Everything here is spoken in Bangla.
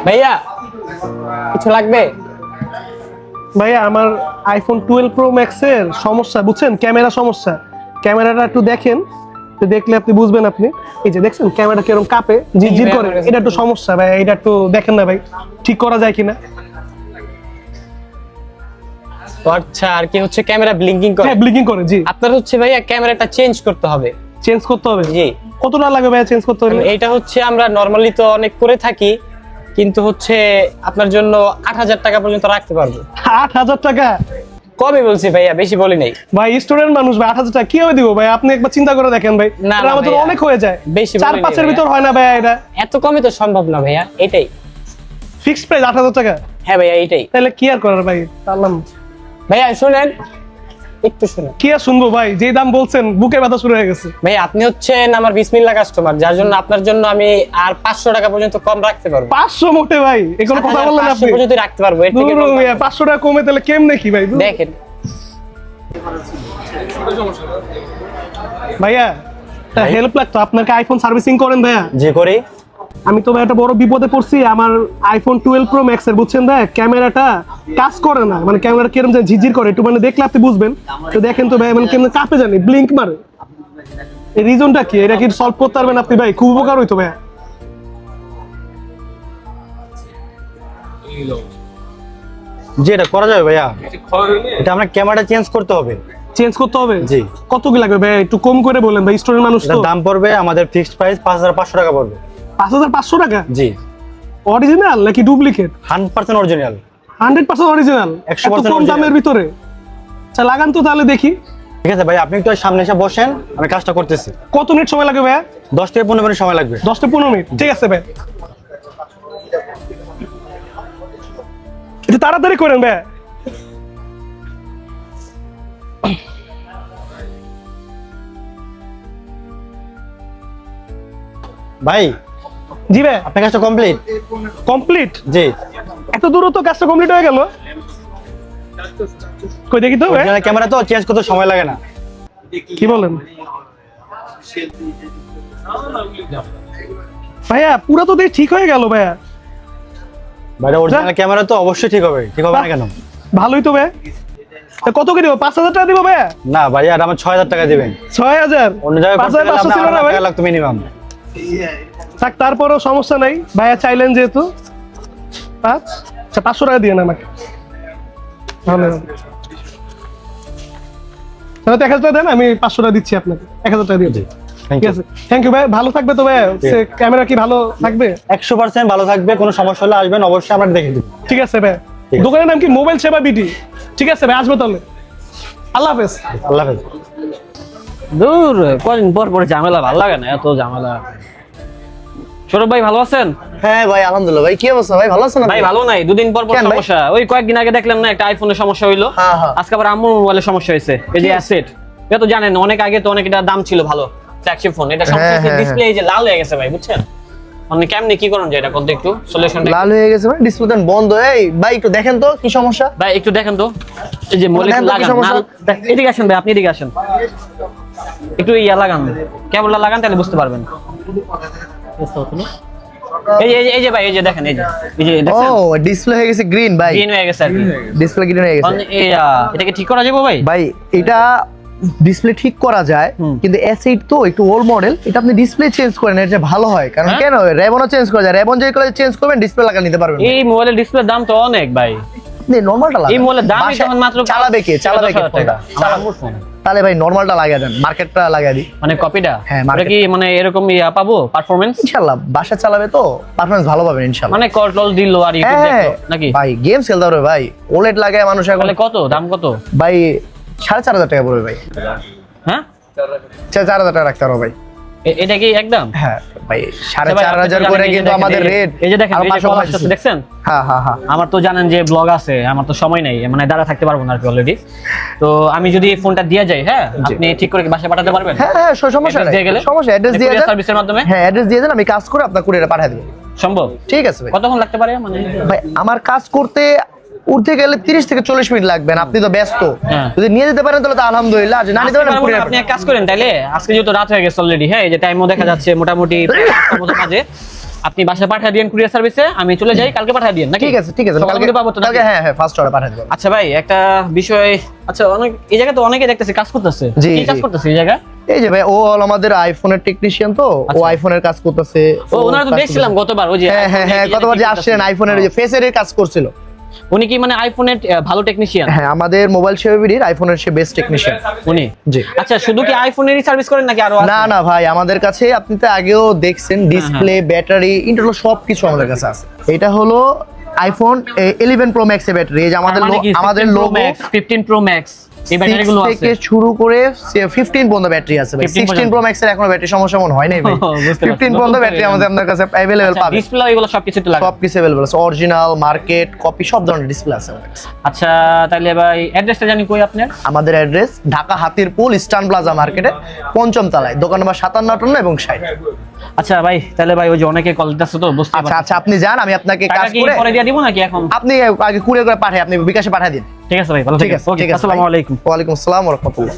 ভাইয়া কিছু লাগবে? ভাইয়া আমার আইফোন 12 প্রো ম্যাক্স এর সমস্যা বুঝছেন, ক্যামেরা সমস্যা। ক্যামেরাটা একটু দেখেন, তো দেখলে আপনি বুঝবেন। আপনি এই যে দেখছেন ক্যামেরা কিরকম কাঁপে, ঝিরঝির করে, এটা একটু সমস্যা ভাই। এটা একটু দেখেন না ভাই, ঠিক করা যায় কিনা। আচ্ছা, আর কি হচ্ছে ক্যামেরা ব্লিঙ্কিং করে? হ্যাঁ ব্লিঙ্কিং করে। জি আপনার হচ্ছে ভাইয়া ক্যামেরাটা চেঞ্জ করতে হবে। চেঞ্জ করতে হবে? জি। কত টাকা লাগবে ভাইয়া চেঞ্জ করতে হলে? এটা হচ্ছে আমরা নরমালি তো অনেক করে থাকি, কিন্তু হচ্ছে আপনার জন্য 8000 টাকা পর্যন্ত রাখতে পারবো। 8000 টাকা? কমই বলছি ভাইয়া, বেশি বলি নাই ভাই স্টুডেন্ট মানুষ ভাই, 8000 টাকা কিভাবে দিব ভাই? আপনি একবার চিন্তা করে দেখেন ভাই, না, এটা আমাদের ভাইয়া, অনেক হয়ে যায়। বেশি বলি নাই 4-5 এর ভাইয়া। ভিতর হয় না ভাইয়া? এটা এত কমই তো সম্ভব না ভাইয়া, এটাই। ফিক্সড প্রাইস 8000 টাকা? হ্যাঁ ভাইয়া এটাই। তাহলে কি আর করার ভাই, পারলাম। ভাইয়া শুনেন, একটু শুনেন। কি আর শুনবো ভাই, যে দাম বলছেন বুকে ব্যথা শুরু হয়ে গেছে। ভাই আপনি হচ্ছেন আমার বিসমিল্লাহ কাস্টমার, যার জন্য আপনার জন্য আমি আর 500 টাকা পর্যন্ত কম রাখতে পারবো। 500 মোটে ভাই? এগুলো কথা বললেন 500 আপনি? পর্যন্ত রাখতে পারবো, এর থেকে দূর কম ভাইয়া, পারবো না। 500 টাকা কমে তাহলে কেমনে কি ভাই? দেখেন ভাইয়া তা হেল্প লাগতো, আপনার কি আইফোন সার্ভিসিং করেন ভাইয়া? জি করি। আমি তো ভাই একটা বড় বিপদে পড়ছি। আমার আইফোন 12 প্রো ম্যাক্স এর বুঝছেন ভাই, ক্যামেরাটা কাজ করে না। মানে ক্যামেরা কিরকম যেন ঝিরঝির করে, একটু মানে দেখলে আপনি বুঝবেন। তো দেখেন তো ভাই, মানে কেমন কাঁপে জানি, ব্লিঙ্ক মারে। এই রিজনটা কি? এটা কি সলভ করতে পারবেন আপনি ভাই? খুব উপকার হইতো ভাইয়া। জি এটা করা যাবে ভাইয়া, এটা আমরা ক্যামেরাটা চেঞ্জ করতে হবে। চেঞ্জ করতে হবে? জি। কত কি লাগবে ভাই, একটু কম করে বলেন ভাই, স্টুডেন্ট মানুষ তো। এটার দাম পড়বে আমাদের ফিক্সড প্রাইস 5500 টাকা পড়বে। 5500 টাকা? জি। অরিজিনাল নাকি ডুপ্লিকেট? 100% অরিজিনাল। 100% অরিজিনাল? 100% কম দামের ভিতরে? আচ্ছা লাগান তো তাহলে দেখি। ঠিক আছে ভাই, আপনি একটু সামনে এসে বসেন, আমি কাজটা করতেছি। কত মিনিট সময় লাগবে ভাইয়া? 10 থেকে 15 মিনিট সময় লাগবে। 10 থেকে 15 মিনিট? ঠিক আছে ভাই, একটু তাড়াতাড়ি করেন ভাই। ভাই জি ভাই। আপনার কাজটা কমপ্লিট? কমপ্লিট? জি। এত দ্রুত তো কাজটা কমপ্লিট হয়ে গেল? কই দেখি তো ভাই। অরিজিনাল ক্যামেরা তো চেঞ্জ করতে সময় লাগে না। কি বলেন ভাইয়া? পুরো তো দেখি ঠিক হয়ে গেল ভাইয়া। ভাই অরিজিনাল ক্যামেরা তো অবশ্যই ঠিক হবে, ঠিক হবে না কেন? ভালোই তো ভাই। তা কত কি দিব? 5000 টাকা দিব ভাইয়া? না ভাই, আর আমার 6000 টাকা দিবেন। 6000? অন্য জায়গায় করতে গেলে 5500 ছিল আপনার না 8 ভাই? টাকা লাগতো মিনিমাম। থাক, তারপরও সমস্যা নাই ভাইয়া, চাইলেন যেহেতু। 5 আচ্ছা 500 টাকা দিয়ে না আমাকে, তাহলে তাহলে 1000 টাকা দেন, আমি 500 টাকা দিচ্ছি আপনাকে। 1000 টাকা দিয়ে দিন। ঠিক আছে, থ্যাংক ইউ ভাই। ভালো থাকবে তো ভাই? ক্যামেরা কি ভালো থাকবে? 100% ভালো থাকবে, কোনো সমস্যা হলে আসবেন, অবশ্যই আমরা দেখে দিব। ঠিক আছে ভাই। ঠিক আছে। দোকানের নাম কি? মোবাইল সেবা বিডি। ঠিক আছে ভাই, আসবো তাহলে। আল্লাহ হাফেজ। আল্লাহ হাফেজ। দূর কদিন পর পর ঝামেলা, ভালো লাগে না এত ঝামেলা। সৌরভ ভাই ভালো আছেন? হ্যাঁ ভাই আলহামদুলিল্লাহ। ভাই কি অবস্থা ভাই, ভালো আছেন? ভাই ভালো নাই, দুদিন পর পর কেন ভাই? সমস্যা। ওই কয়েকদিন আগে দেখলাম না একটা আইফোনের সমস্যা হইলো, হ্যাঁ, হ্যাঁ। আজকে আবার আম্মুর মোবাইলের সমস্যা হয়েছে। এই যে অ্যাসেট, এটা তো জানেন অনেক আগে তো অনেক এটা দাম ছিল ভালো, ফ্ল্যাগশিপ ফোন। এটা সমস্যা হচ্ছে হ্যাঁ, ডিসপ্লে এই যে লাল হয়ে গেছে ভাই, বুঝছেন? মানে কেমনে কি করুন যে এটা করতে একটু সলিউশনটা। লাল হয়ে গেছে ভাই, ডিসপ্লে বন্ধ। এই ভাই একটু দেখেন তো কি সমস্যা। ভাই একটু দেখেন তো, এই যে মোবাইল দেখেন তো কি লাগান সমস্যা? না, এদিকে আসেন ভাই, আপনি এদিকে আসেন, একটু ইয়া লাগান, কেবলটা লাগান, তাহলে বুঝতে পারবেন। এই যে ভাই, এই যে দেখেন, এই যে ও দেখছেন ডিসপ্লে হয়ে গেছে গ্রিন ভাই, গ্রিন হয়ে গেছে আর কি। ডিসপ্লে গ্রিন হয়ে গেছে। এটাকে ঠিক করা যাবে ভাই? ভাই এটা ডিসপ্লে ঠিক করা যায়, কিন্তু S8 তো একটু ওল্ড মডেল, এটা আপনি ডিসপ্লে চেঞ্জ করেন, এটা ভালো হয়। কারণ হ্যাঁ? কেন রেবনও চেঞ্জ করা যায়, রেবন যে করে চেঞ্জ করবেন ডিসপ্লে লাগা নিতে পারবেন। এই মোবাইলের ডিসপ্লের দাম তো অনেক ভাই, আপনি নরমালটা লাগান। এই মোবাইলের দামই তখন মাত্র চালাবে কে? চালাবে কে 10,000 ফোনটা? টাকা। আমার আম্মুর ফোন। তাহলে ভাই নরমালটা লাগিয়ে দেন, মার্কেটটা লাগিয়ে দিই। মানে কপিটা? হ্যাঁ, এটা কি মানে এরকম ইয়া পাবো পারফরম্যান্স? ইনশাআল্লাহ বাসা চালাবে তো পারফরম্যান্স ভালো পাবেন ইনশাআল্লাহ। মানে কল টল দিল আর ইউটিউব হ্যাঁ দেখলো নাকি? ভাই গেম খেলতে পারবে ভাই, ওলেট লাগায় মানুষ এখন। তাহলে কত দাম, কত ভাই 4500 টাকা পড়বে ভাই। হ্যাঁ? 4000 টাকা রাখতে পারো ভাই। এটা কি একদম? হ্যাঁ ভাই আচ্ছা ভাই, আপনি তো 4500 করে জানেন, এই যে কিন্তু দেখেন, আমাদের রেট। এই যে দেখেন, এই যে call আসতেছে, দেখছেন? হ্যাঁ হ্যাঁ হ্যাঁ। আমার তো জানেন যে ব্লগ আছে, আমার তো সময় নাই, মানে দাঁড়া থাকতে পারবো না আর কি অলরেডি। তো আমি যদি ফোনটা দিয়ে যাই, হ্যাঁ আপনি ঠিক করে কি বাসায় পাঠাতে পারবেন? হ্যাঁ হ্যাঁ সমস্যা Address নাই, দিয়ে গেলে? সমস্যা অ্যাড্রেস দিয়ে Courier দেন। সার্ভিসের মাধ্যমে? হ্যাঁ অ্যাড্রেস দিয়ে দেন, আমি কাজ করে আপনার কুরিয়ারে পাঠিয়ে দেব। সম্ভব? ঠিক আছে ভাই। কতক্ষণ লাগতে পারে মানে? ভাই আমার কাজ করতে উঠতে গেলে 30 থেকে 40 মিনিট লাগবে, আপনি তো ব্যস্ত। হ্যাঁ। যদি নিয়ে যেতে পারেন তাহলে তো আলহামদুলিল্লাহ, আর যদি না নিতে পারেন আজকে কুরিয়ার আপনি এক কাজ করেন তাইলে, আজকে যেহেতু রাত হয়ে গেছে অলরেডি, হ্যাঁ এই যে টাইমও দেখা যাচ্ছে মোটামুটি 5টা মতো বাজে, আপনি বাসায় পাঠিয়ে দিন কুরিয়ার সার্ভিসে, আমি চলে যাই, কালকে পাঠিয়ে দিন নাকি? ঠিক আছে ঠিক আছে, সকালের মধ্যে পাবো তো নাকি? কালকে হ্যাঁ হ্যাঁ ফার্স্ট অর্ডার পাঠিয়ে দেবো। আচ্ছা ভাই, একটা বিষয়, আচ্ছা অনেক এই জায়গায় তো অনেকে দেখতেছি কাজ করতেছে, জি, কি কাজ জি। করতেছে এই জায়গায়? এই যে ভাই ও হলো আমাদের আইফোনের টেকনিশিয়ান, তো ও আচ্ছা। আইফোনের কাজ করতেছে। ও ওনারা তো দেখছিলাম গতবার ওই যে হ্যাঁ হ্যাঁ হ্যাঁ, গতবার যে আসছেন আইফোনের যে ফেসের কাজ করছিল। উনি কি মানে আইফোনের ভালো টেকনিশিয়ান? হ্যাঁ, আমাদের মোবাইল সেবাবির আইফোনের সে বেস্ট টেকনিশিয়ান। উনি জি। আচ্ছা, শুধু কি আইফোনেরই সার্ভিস করেন নাকি আরো আছে? না না ভাই, আমাদের কাছে আপনি তো আগেও দেখছেন ডিসপ্লে, ব্যাটারি, ইন্টারনাল সবকিছু আমাদের কাছে আছে। এটা হলো আইফোন 11 প্রো ম্যাক্স এর ব্যাটারি। এই যে আমাদের মানে কি আমাদের 16 Pro logo Max, 15 pro max এই ব্যাটারিগুলো আছে থেকে শুরু করে 15 পর্যন্ত ব্যাটারি আছে ভাই। 16 প্রো ম্যাক্স এর এখনো ব্যাটারি সমস্যা মনে হয় নাই ভাই। বুঝতে পারছি। 15 পর্যন্ত ব্যাটারি আমাদের আপনার কাছে अवेलेबल পাবেন। ডিসপ্লে এগুলো সবকিছু তো লাগে। সবকিছু अवेलेबल আছে, অরিজিনাল, মার্কেট, কপি, সব ধরনের ডিসপ্লে আছে আমাদের কাছে। আচ্ছা তাহলে ভাই অ্যাড্রেসটা জানি কই আপনার? আমাদের address Dhaka Hatirpul Eastern Plaza মার্কেটে 5ম তলায়, দোকান নাম্বার 57, 58 এবং 60। আচ্ছা ভাই, তাহলে ভাই ওই যে অনেকে কল দিতেছে তো বুঝতে আচ্ছা পারছি। আচ্ছা, আপনি যান, আমি আপনাকে টাকা কাজ কি করে পরে দিয়ে দিব নাকি এখন? আপনি আগে কুরিয়ার করে পাঠিয়ে, আপনি বিকাশে পাঠিয়ে দিন। ঠিক আছে ভাই, ভালো ঠিক থাকেন। আছে ওকে, ঠিক আছে, আসসালামু আলাইকুম। ওয়া আলাইকুম আসসালাম ওয়া রাহমাতুল্লাহ।